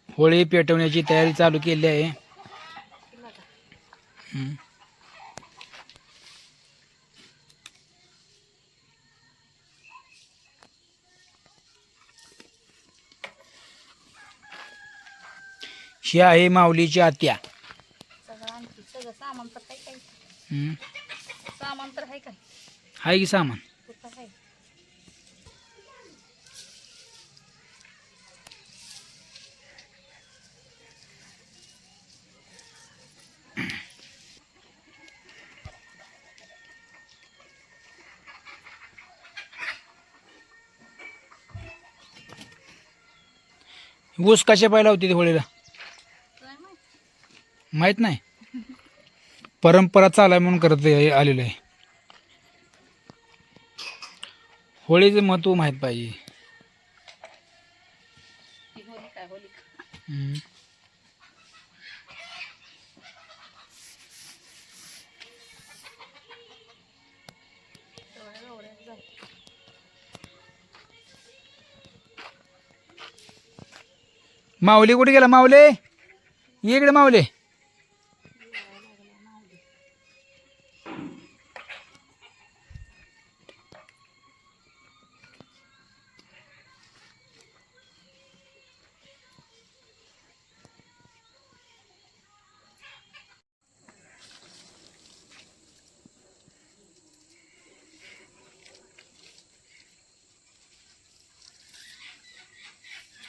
होळी पेटवण्याची तयारी चालू केली आहे. ही आहे माऊलीची आत्या. सगळं सामान तर काय काय सामान तर आहे काय हाय की सामान. कुठं आहे ऊस कशा पाहिला होती ती होळीला काय माहित माहित नाही. परंपरा चालाय म्हणून करत आलेलं आहे. होळीचं महत्व माहीत पाहिजे. ती होली काय होली का सगळ्या गवऱ्यात झालं. माऊली कुठे गेला? माऊले ये इकडे. माऊले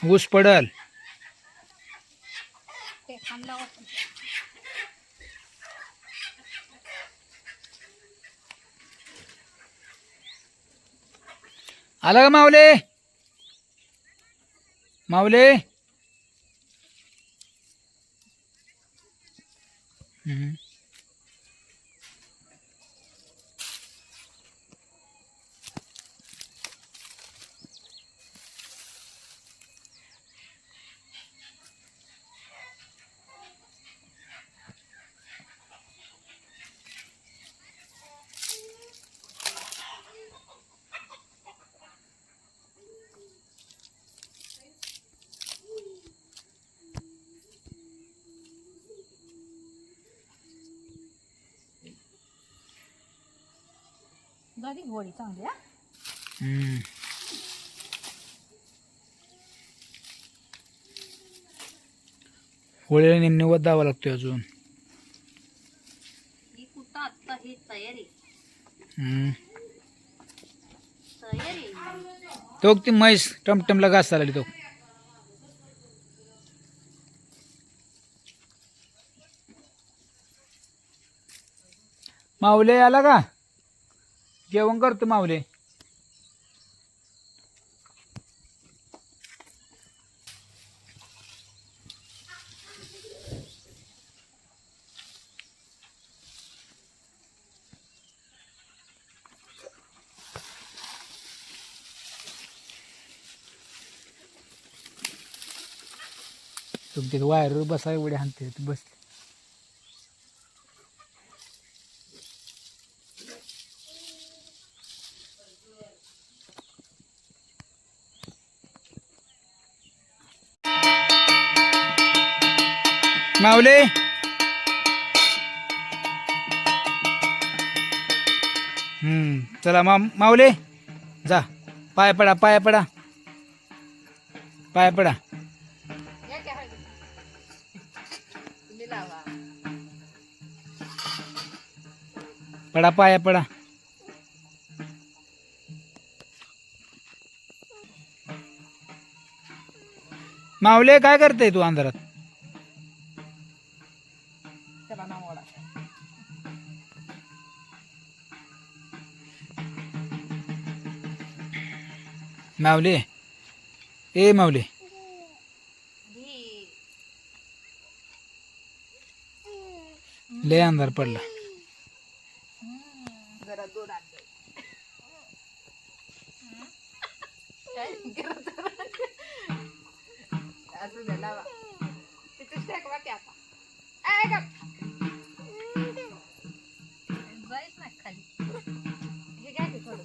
ऊस पडल. ते खांदा वाटून आला का माऊले? माऊले झाली होळी चांगली हा होळीला निम्नवत द्यावा लागतोय अजून. ही कुठं आत्ता ही तयारी तयारी तो ती म्हैस टमटमला घास चालली तो. माऊले आला का? जेवण करतो माऊले. तुमच्या वायरवर बसा एवढे हाणते बस. माऊले चला माऊले जा. पाय पडा पाय पडा पाय पडा. या क्या हळदी तुम्ही लावा पडा पाया पडा. माऊले काय करते तू अंधारात? त्याला नाव ओढा माऊले ए माऊले लय अंधार पडला. जरा दूर आणलं काय असं द्या लावा तिथेच टाकवा की आता जायच नाही खाली हे घ्या की थोडं